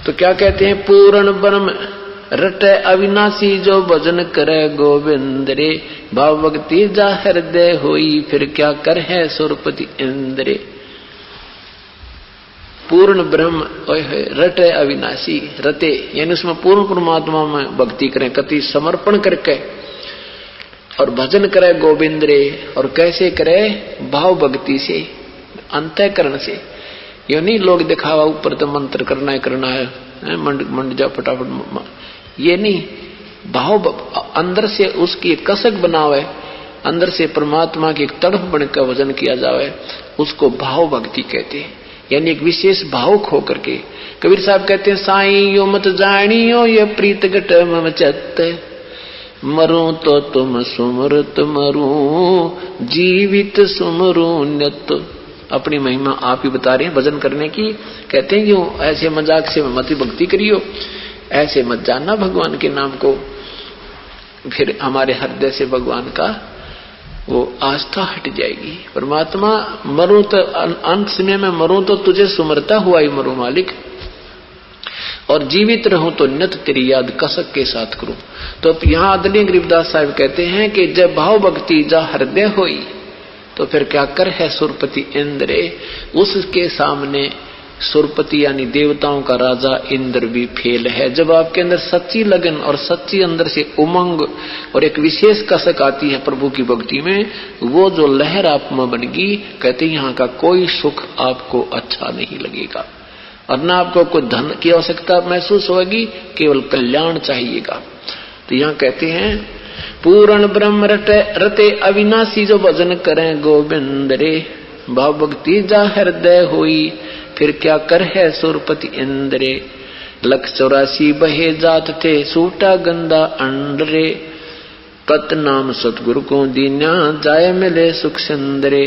तो क्या कहते हैं, पूर्ण ब्रह्म रटे अविनाशी जो भजन करे गोविंद रे, भाव भक्ति जा हृदय होई फिर क्या कर है सुरपति इंद्रे। पूर्ण ब्रह्म रटे अविनाशी, रटे यानी उसमें पूर्ण परमात्मा में भक्ति करें, कति समर्पण करके और भजन करे गोविंद रे। और कैसे करे, भाव भक्ति से, अंतःकरण से। ये नहीं लोग दिखावा ऊपर तो मंत्र करना है मंड जा फटाफट, ये नहीं। भाव अंदर से उसकी कसक बनावे, अंदर से परमात्मा की एक तड़प बनकर भजन किया जावे, उसको भाव भक्ति कहते हैं। यानी एक विशेष भाव खो करके। कबीर साहब कहते हैं, साईं यो मत जानियो ये प्रीत घट मम चत, मरूं तो तुम सुमरत मरूं, जीवित सुमरूं नित। अपनी महिमा आप ही बता रहे हैं भजन करने की। कहते हैं यूं ऐसे मजाक से मत भक्ति करियो, ऐसे मत जानना भगवान के नाम को, फिर हमारे हृदय से भगवान का वो आस्था हट जाएगी। परमात्मा मरूं तो अंत समय में मरूं तो तुझे सुमरता हुआ ही मरूं मालिक, और जीवित रहूं तो नित तेरी याद कसक के साथ करूं। तो यहाँ आदरणीय गरीबदास साहब कहते हैं कि जब भाव भक्ति जा हृदय होई तो फिर क्या कर है सुरपति इंद्रे। उसके सामने सुरपति यानी देवताओं का राजा इंद्र भी फेल है। जब आपके अंदर सच्ची लगन और सच्ची अंदर से उमंग और एक विशेष कसक आती है प्रभु की भक्ति में, वो जो लहर आप में बनेगी, कहते यहाँ का कोई सुख आपको अच्छा नहीं लगेगा और न आपको कोई धन की आवश्यकता महसूस होगी, केवल कल्याण चाहिएगा। तो यहाँ कहते हैं, पूर्ण ब्रह्म रटे अविनाशी जो भजन करें गोविंद रे, भाव भक्ति जा हृदय हुई फिर क्या कर है सुरपति इंद्रे। लख 84 बहे जात थे सूटा गंदा अंडरे, कत नाम सतगुरु को दीन्या जाय मिले सुख सुंदरे।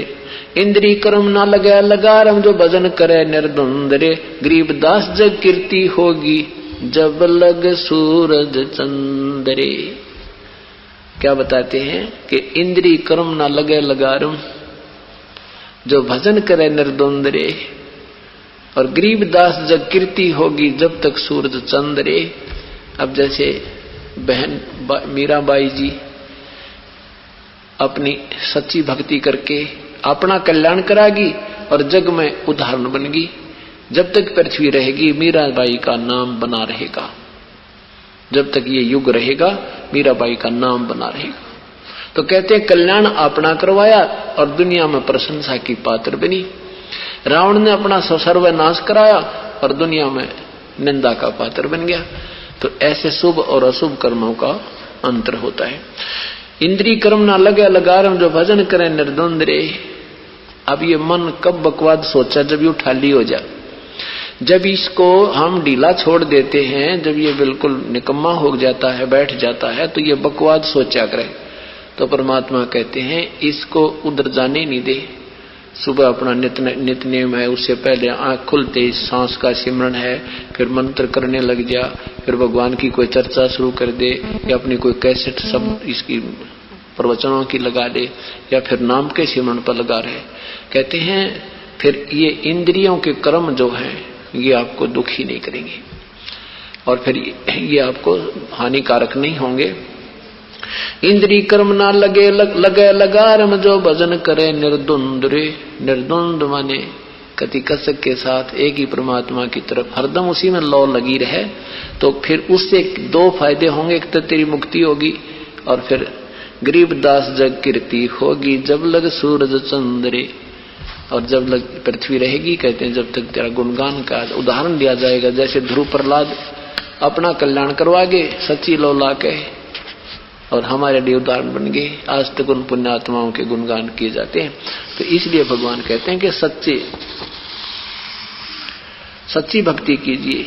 इंद्री कर्म ना लगे लगारम जो भजन करे निर्द्वंदरे, गरीबदास जग कीर्ति होगी जब लग सूरज चंदरे। क्या बताते हैं कि इंद्री कर्म ना लगे लगारम जो भजन करे निर्द्वंदरे, और गरीबदास जग कीर्ति होगी जब तक सूरज चंद्रे। अब जैसे बहन मीराबाई जी अपनी सच्ची भक्ति करके अपना कल्याण करागी और जग में उदाहरण बनेगी। जब तक पृथ्वी रहेगी मीराबाई का नाम बना रहेगा, जब तक ये युग रहेगा मीराबाई का नाम बना रहेगा। तो कहते हैं कल्याण अपना करवाया और दुनिया में प्रशंसा की पात्र बनी। रावण ने अपना सर्वनाश कराया और दुनिया में निंदा का पात्र बन गया। तो ऐसे शुभ और अशुभ कर्मों का अंतर होता है। इंद्री कर्म ना लगे लगारम जो भजन करे निर्द्वंदरे। अब ये मन कब बकवाद सोचा, जब ये ठाली हो जाए, जब इसको हम ढीला छोड़ देते हैं, जब ये बिल्कुल निकम्मा हो जाता है, बैठ जाता है, तो ये बकवाद सोचा करे। तो परमात्मा कहते हैं इसको उधर जाने नहीं दे। सुबह अपना नित नियम है, उससे पहले आंख खुलते ही सांस का सिमरन है, फिर मंत्र करने लग जा, फिर भगवान की कोई चर्चा शुरू कर दे, या अपनी कोई कैसेट सब इसकी प्रवचनों की लगा दे, या फिर नाम के सिमरन पर लगा रहे। कहते हैं फिर ये इंद्रियों के कर्म जो हैं ये आपको दुखी नहीं करेंगे और फिर ये आपको हानिकारक नहीं होंगे। इंद्री कर्म ना लगे लगे लगारम जो भजन करे निर्द्वंद रे। निर्द्वंद माने कति कसक के साथ एक ही परमात्मा की तरफ हरदम उसी में लौ लगी रहे, तो फिर उससे दो फायदे होंगे। एक तो तेरी मुक्ति होगी और फिर गरीबदास जग कीर्ति होगी जब लग सूरज चंद्रे। और जब लग पृथ्वी रहेगी, कहते हैं जब तक तेरा गुणगान का उदाहरण दिया जाएगा। जैसे ध्रुव प्रहलाद अपना कल्याण करवागे सच्ची लौ ला के, और हमारे लिए उदाहरण बन गए। आज तक उन पुण्यात्माओं के गुणगान किए जाते हैं। तो इसलिए भगवान कहते हैं कि सच्ची भक्ति कीजिए।